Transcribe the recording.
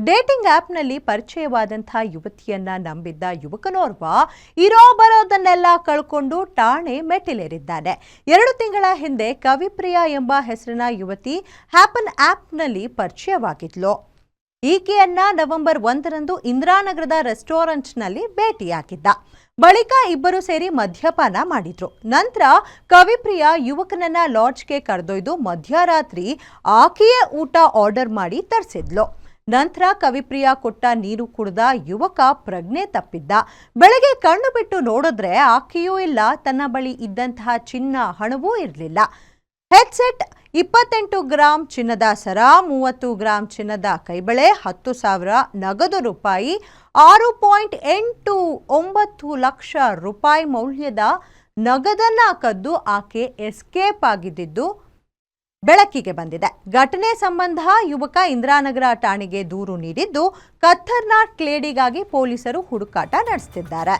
Dating ಆಪ್ನಲ್ಲಿ ಪರಿಚಯವಾದಂತಹ ಯುವತಿಯನ್ನ ನಂಬಿದ್ದ ಯುವಕನೋರ್ವ ಇರೋ ಬರೋದನ್ನೆಲ್ಲ ಕಳ್ಕೊಂಡು ಠಾಣೆ ಮೆಟ್ಟಿಲೇರಿದ್ದಾನೆ. 2 ತಿಂಗಳ ಹಿಂದೆ ಕವಿಪ್ರಿಯಾ ಎಂಬ ಹೆಸರಿನ ಯುವತಿ ಹ್ಯಾಪನ್ ಆಪ್ನಲ್ಲಿ ಪರಿಚಯವಾಗಿದ್ಲು. ಈಕೆಯನ್ನ ನವೆಂಬರ್ 1ರಂದು ಇಂದಿರಾನಗರದ ರೆಸ್ಟೋರೆಂಟ್ನಲ್ಲಿ ಭೇಟಿಯಾಗಿದ್ದ. ಬಳಿಕ ಇಬ್ಬರು ಸೇರಿ ಮದ್ಯಪಾನ ಮಾಡಿದ್ರು. ನಂತರ ಕವಿಪ್ರಿಯಾ ಯುವಕನನ್ನ ಲಾಡ್ಜ್ಗೆ ಕರೆದೊಯ್ದು ಮಧ್ಯರಾತ್ರಿ ಆಕೆಯೇ ಊಟ ಆರ್ಡರ್ ಮಾಡಿ ತರಿಸಿದ್ಲು. ನಂತರ ಕವಿಪ್ರಿಯಾ ಕೊಟ್ಟ ನೀರು ಕುಡಿದ ಯುವಕ ಪ್ರಜ್ಞೆ ತಪ್ಪಿದ್ದ. ಬೆಳಗ್ಗೆ ಕಣ್ಣು ಬಿಟ್ಟು ನೋಡಿದ್ರೆ ಆಕೆಯೂ ಇಲ್ಲ, ತನ್ನ ಬಳಿ ಇದ್ದಂತಹ ಚಿನ್ನ ಹಣವೂ ಇರಲಿಲ್ಲ. ಹೆಡ್ಸೆಟ್, 28 ಗ್ರಾಂ ಚಿನ್ನದ ಸರ, 30 ಗ್ರಾಂ ಚಿನ್ನದ ಕೈಬಳೆ, 10,000 ನಗದು ರೂಪಾಯಿ, 6.89 ಲಕ್ಷ ರೂಪಾಯಿ ಮೌಲ್ಯದ ನಗದನ್ನ ಕದ್ದು ಆಕೆ ಎಸ್ಕೇಪ್ ಆಗಿದ್ದು ಬೆಳಕಿಗೆ ಬಂದಿದೆ. ಘಟನೆ ಸಂಬಂಧ ಯುವಕ ಇಂದಿರಾನಗರ ಠಾಣೆಗೆ ದೂರು ನೀಡಿದ್ದು, ಖತರ್ನಾಕ್ ಲೇಡಿಗಾಗಿ ಪೊಲೀಸರು ಹುಡುಕಾಟ ನಡೆಸುತ್ತಿದ್ದಾರೆ.